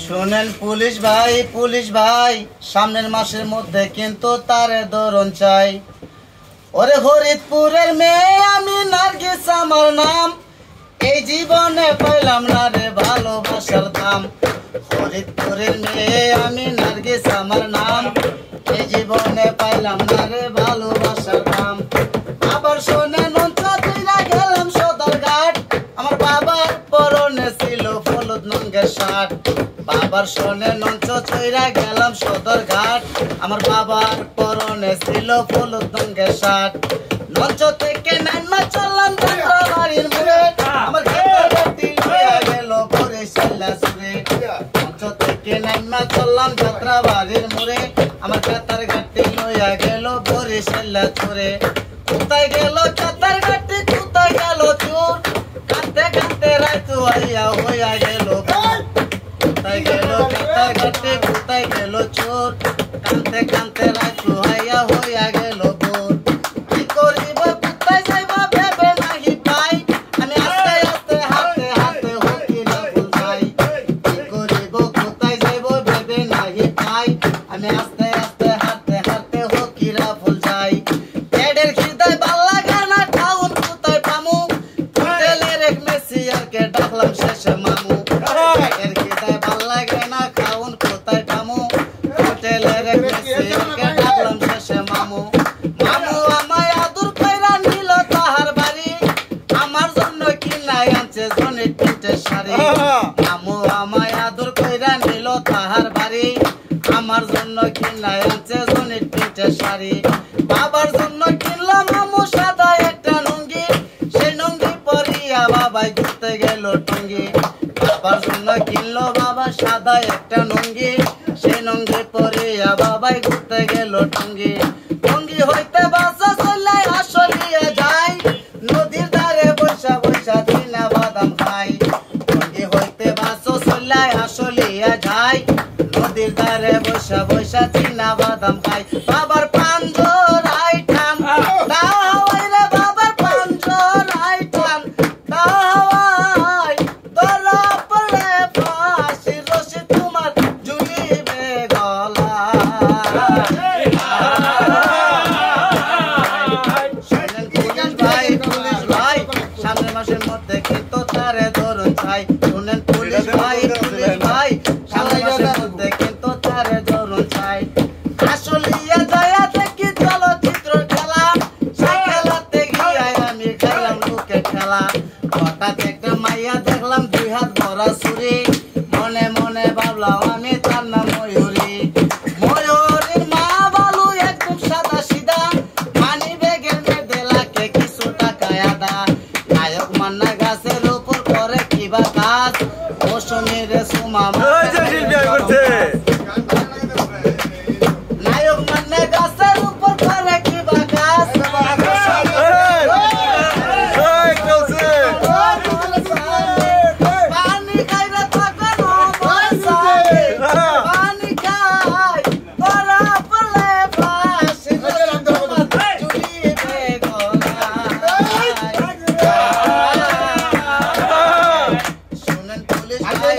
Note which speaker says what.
Speaker 1: শুনেন পুলিশ ভাই সামনের মাসের মধ্যে কিন্তু তারে ধরন চাই। ওরে ফরিদপুরের মেয়ে আমি নার্গিস আমার নাম, এই জীবনে পাইলাম না রে ভালোবাসার দাম। ফরিদপুরের মেয়ে আমি নার্গিস আমার নাম, এই জীবনে পাইলাম না রে ভালোবাসার দাম। আবার শোনেন চতুরা গেলাম সদরঘাট, আমার বাবার পরনে ছিল হলুদ রঙের শার্ট। বাবার শোনে নঞ্চ চৈরা গেলাম সদরঘাট, আমার বাবার পরনে ছিল হলুদ রঙের শার্ট। নঞ্চ থেকে নাইমা চললাম যাত্রাবাড়ির মোড়ে, আমার গাড়ি লইয়া গেল বরিশাল সুরে। নঞ্চ থেকে নাইমা চললাম যাত্রাবাড়ির মোড়ে, আমার কাতার গাড়ি লইয়া গেল বরিশাল সুরে। কোথায় গেল কাতার গাড়ি, কোথায় গেল চোর, কাঁদতে কাঁদতে রাত হইয়া গেল। কোথায় গেল কাতার গাড়ি, কোথায় গেল চোর, কাঁদতে কাঁদতে রাত হইয়া গেল ভোর। কি করিব কোথায় যাইব ভেবে নাহি পাই, আমি আস্তে আস্তে হাতে হাতে হকিরা ফুল যাই। কি করিব কোথায় যাইব ভেবে নাহি পাই, আমি আস্তে আস্তে হাতে হাতে হকিরা ফুল যাই। পেটের খিদায় ভাল লাগে না খাউন কোথায় পামু, হোটেলের এক মেসিয়ারকে ডাকলাম শেষে মামু। পেটের খিদায় ভাল লাগে না খাউন কোথায় পামু, হোটেলের এক মেসিয়ারকে ডাকলাম শেষে মামু। মামু আমায় আদর কইরা নিল তাহার বাড়ি, আমার জন্য কিনাই আনছে জনের তিনটে শাড়ি। মামু আমায় আদর কইরা নিল তাহার বাড়ি, আমার জন্য কিনাই আনছে জনের তিনটে শাড়ি। বাবার জন্য কিনলাম মামু সাদা একটা লুঙ্গি, সেই লুঙ্গি পরিয়া বাবাই ঘুরতে গেল টঙ্গি। বাবার জন্য কিনলো বাবা সাদা একটা লুঙ্গি, সেই লুঙ্গি পরিয়া বাবাই ঘুরতে গেল টঙ্গি। টঙ্গি হইতে বাসা চলে আসলিয়া যায়, নদীর ধারে বৈশা বৈশা চিনা বাদাম খাই। টঙ্গি হইতে বাসা চলে আসলিয়া যায়, নদীর ধারে বৈশা বৈশা চিনা বাদাম খাই। বাবার পাঞ্জরাই টান দাওয়াই রে, বাবার পাঞ্জরাই টান দাওয়াই, ধরা পড়লে ফাঁসির রশি তোমার ঝুলিবে গলায়। শুনেন পুলিশ ভাই সামনের মাসের মধ্যে কিন্তু তারে ধরন চাই। শুনেন পুলিশ ভাই সামনের মাসের মধ্যে কিন্তু তারে ধরন চাই। আসলিয়া যায়া দেখি চলচ্চিত্র খেলা, সেই খেলাতে গিয়াই আমি খেলাম লোকে খেলা। হঠাৎ একটা মাইয়া দেখলাম দুই হাত ভরা ছুরি, মনে মনে ভাবলাম আমি তার নাম ময়ূরী। ময়ূরীর মা বালু একদম সাদা সিধা, মানি বেগের মেয়েদে লাখে কিছু টাকা আদা। নায়ক মান্না গাছের উপর করে কিবা কাজ, মৌসুমীর সুমা নায়ক মান্না গাছের উপর করে কিবা কাজ। পানি খাইলে তখন পানি খাই, ধরা পড়লে ফাঁসি তোমার ঝুলিবে গলায়। শুনেন পুলিশ ভাই